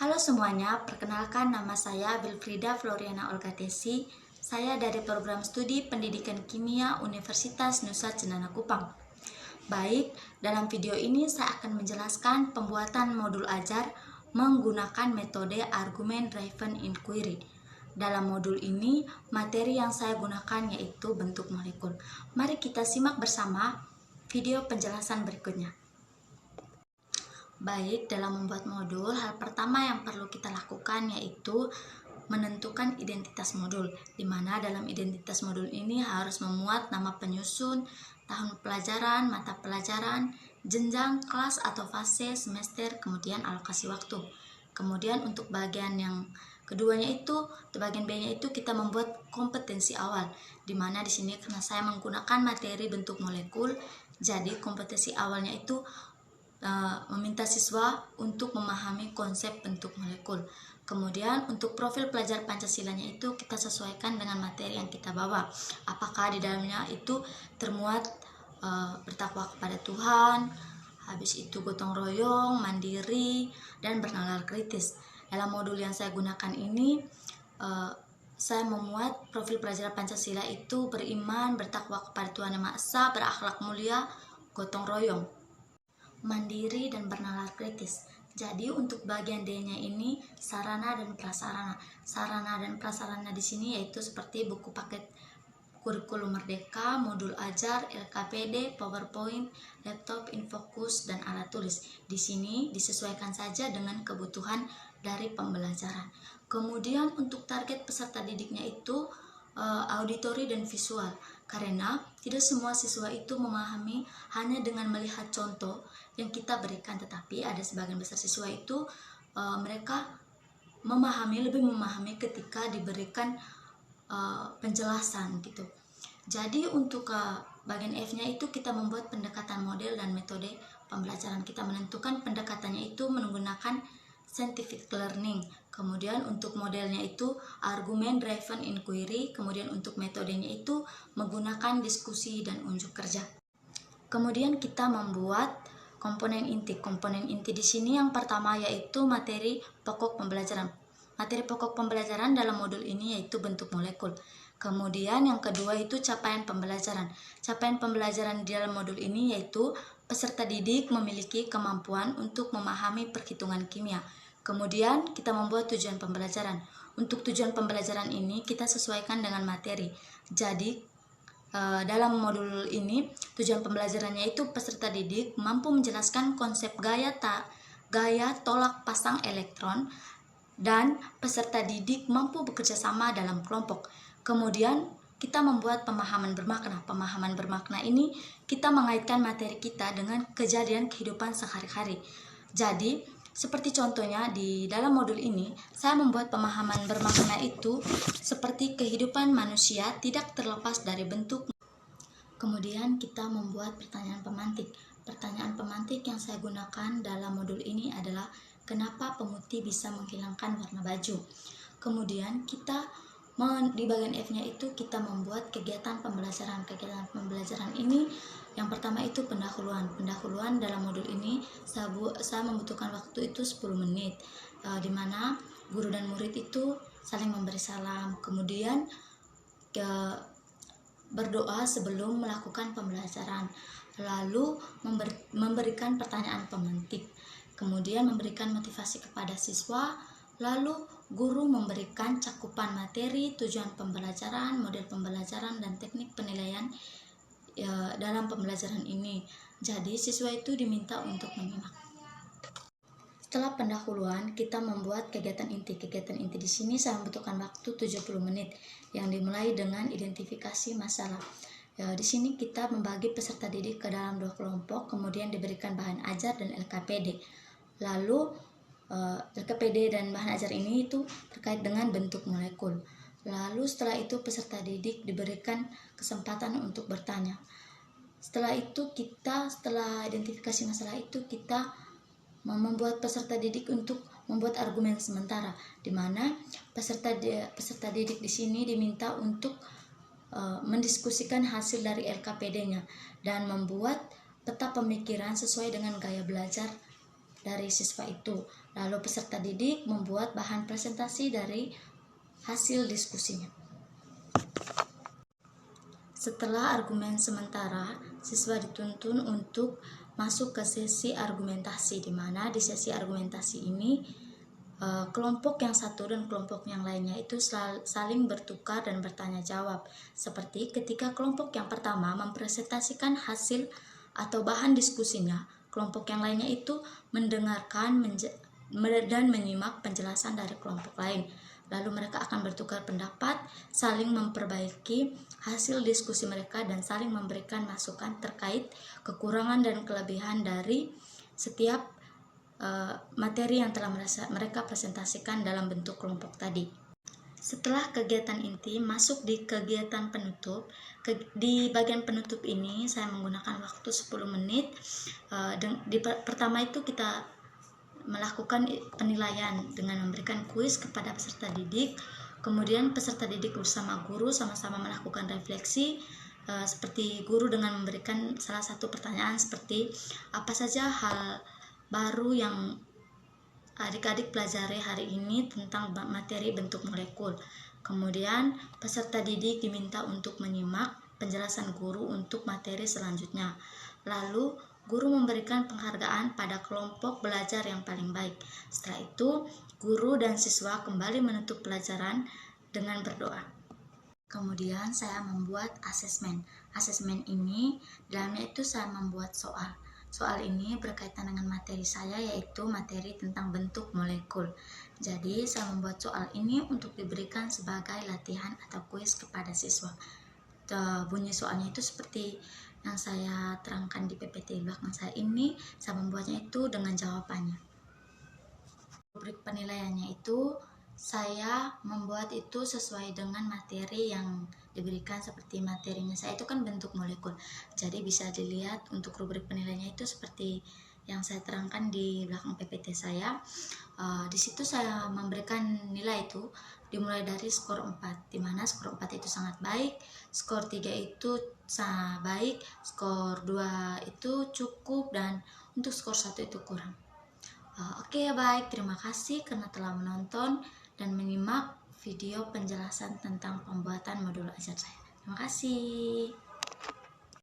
Halo semuanya, perkenalkan nama saya Wilfrida Floriana Olgatesi. Saya dari program studi Pendidikan Kimia Universitas Nusa Cendana Kupang. Baik, dalam video ini saya akan menjelaskan pembuatan modul ajar menggunakan metode Argument Driven Inquiry. Dalam modul ini, materi yang saya gunakan yaitu bentuk molekul. Mari kita simak bersama video penjelasan berikutnya. Baik, dalam membuat modul, hal pertama yang perlu kita lakukan yaitu menentukan identitas modul, di mana dalam identitas modul ini harus memuat nama penyusun, tahun pelajaran, mata pelajaran, jenjang, kelas atau fase, semester, kemudian alokasi waktu. Kemudian untuk bagian yang keduanya itu, di bagian B-nya itu kita membuat kompetensi awal, di mana di sini karena saya menggunakan materi bentuk molekul, jadi kompetensi awalnya itu meminta siswa untuk memahami konsep bentuk molekul. Kemudian untuk profil pelajar Pancasilanya itu kita sesuaikan dengan materi yang kita bawa. Apakah di dalamnya itu termuat bertakwa kepada Tuhan, habis itu gotong royong, mandiri, dan bernalar kritis. Dalam modul yang saya gunakan ini, saya memuat profil pelajar Pancasila itu beriman, bertakwa kepada Tuhan Yang Maha Esa, berakhlak mulia, gotong royong, mandiri, dan bernalar kritis. Jadi untuk bagian D-nya ini sarana dan prasarana. Sarana dan prasarana di sini yaitu seperti buku paket kurikulum merdeka, modul ajar, LKPD, PowerPoint, laptop, infocus, dan alat tulis. Di sini disesuaikan saja dengan kebutuhan dari pembelajaran. Kemudian untuk target peserta didiknya itu auditori dan visual, karena tidak semua siswa itu memahami hanya dengan melihat contoh yang kita berikan, tetapi ada sebagian besar siswa itu mereka lebih memahami ketika diberikan penjelasan gitu. Jadi untuk bagian F-nya itu kita membuat pendekatan model dan metode pembelajaran. Kita menentukan pendekatannya itu menggunakan scientific learning. Kemudian untuk modelnya itu argument driven inquiry. Kemudian untuk metodenya itu menggunakan diskusi dan unjuk kerja. Kemudian kita membuat komponen inti. Komponen inti di sini yang pertama yaitu materi pokok pembelajaran. Materi pokok pembelajaran dalam modul ini yaitu bentuk molekul. Kemudian yang kedua itu capaian pembelajaran. Capaian pembelajaran di dalam modul ini yaitu peserta didik memiliki kemampuan untuk memahami perhitungan kimia. Kemudian kita membuat tujuan pembelajaran. Untuk tujuan pembelajaran ini kita sesuaikan dengan materi. Jadi dalam modul ini tujuan pembelajarannya itu peserta didik mampu menjelaskan konsep gaya tolak pasang elektron, dan peserta didik mampu bekerja sama dalam kelompok. Kemudian kita membuat pemahaman bermakna. Pemahaman bermakna ini kita mengaitkan materi kita dengan kejadian kehidupan sehari-hari. Jadi seperti contohnya di dalam modul ini, saya membuat pemahaman bermakna itu seperti kehidupan manusia tidak terlepas dari bentuk. Kemudian kita membuat pertanyaan pemantik. Pertanyaan pemantik yang saya gunakan dalam modul ini adalah kenapa pemutih bisa menghilangkan warna baju. Kemudian kita di bagian F-nya itu kita membuat kegiatan pembelajaran. Kegiatan pembelajaran ini yang pertama itu pendahuluan. Pendahuluan dalam modul ini saya membutuhkan waktu itu 10 menit, di mana guru dan murid itu saling memberi salam. Kemudian berdoa sebelum melakukan pembelajaran. Lalu memberikan pertanyaan pemantik. Kemudian memberikan motivasi kepada siswa. Lalu guru memberikan cakupan materi, tujuan pembelajaran, model pembelajaran, dan teknik penilaian dalam pembelajaran ini. Jadi siswa itu diminta untuk menyimak. Setelah pendahuluan, kita membuat kegiatan inti. Kegiatan inti di sini saya membutuhkan waktu 70 menit yang dimulai dengan identifikasi masalah. Di sini kita membagi peserta didik ke dalam 2 kelompok, kemudian diberikan bahan ajar dan LKPD. Lalu LKPD dan bahan ajar ini itu terkait dengan bentuk molekul. Lalu setelah itu peserta didik diberikan kesempatan untuk bertanya. Setelah identifikasi masalah itu kita membuat peserta didik untuk membuat argumen sementara, di mana peserta didik di sini diminta untuk mendiskusikan hasil dari LKPD-nya dan membuat peta pemikiran sesuai dengan gaya belajar dari siswa itu. Lalu peserta didik membuat bahan presentasi dari hasil diskusinya. Setelah argumen sementara, siswa dituntun untuk masuk ke sesi argumentasi, di mana di sesi argumentasi ini kelompok yang satu dan kelompok yang lainnya itu saling bertukar dan bertanya jawab. Seperti ketika kelompok yang pertama mempresentasikan hasil atau bahan diskusinya, kelompok yang lainnya itu mendengarkan dan menyimak penjelasan dari kelompok lain. Lalu mereka akan bertukar pendapat, saling memperbaiki hasil diskusi mereka dan saling memberikan masukan terkait kekurangan dan kelebihan dari setiap materi yang telah mereka presentasikan dalam bentuk kelompok tadi. Setelah kegiatan inti masuk di kegiatan penutup, di bagian penutup ini saya menggunakan waktu 10 menit. Pertama itu kita melakukan penilaian dengan memberikan kuis kepada peserta didik. Kemudian peserta didik bersama guru sama-sama melakukan refleksi, seperti guru dengan memberikan salah satu pertanyaan seperti apa saja hal baru yang adik-adik pelajari hari ini tentang materi bentuk molekul. Kemudian peserta didik diminta untuk menyimak penjelasan guru untuk materi selanjutnya. Lalu guru memberikan penghargaan pada kelompok belajar yang paling baik. Setelah itu guru dan siswa kembali menutup pelajaran dengan berdoa. Kemudian saya membuat asesmen. Asesmen ini dalamnya itu saya membuat soal. Soal ini berkaitan dengan materi saya, yaitu materi tentang bentuk molekul. Jadi saya membuat soal ini untuk diberikan sebagai latihan atau kuis kepada siswa. Bunyi soalnya itu seperti yang saya terangkan di PPT belakang saya ini. Saya membuatnya itu dengan jawabannya. Rubrik penilaiannya itu saya membuat itu sesuai dengan materi yang diberikan. Seperti materinya saya itu kan bentuk molekul, jadi bisa dilihat untuk rubrik penilaiannya itu seperti yang saya terangkan di belakang PPT saya. Di situ saya memberikan nilai itu dimulai dari skor 4, dimana skor 4 itu sangat baik, skor 3 itu sangat baik, skor 2 itu cukup, dan untuk skor 1 itu kurang. Oke, baik, terima kasih karena telah menonton dan menyimak video penjelasan tentang pembuatan modul ajar saya. Terima kasih.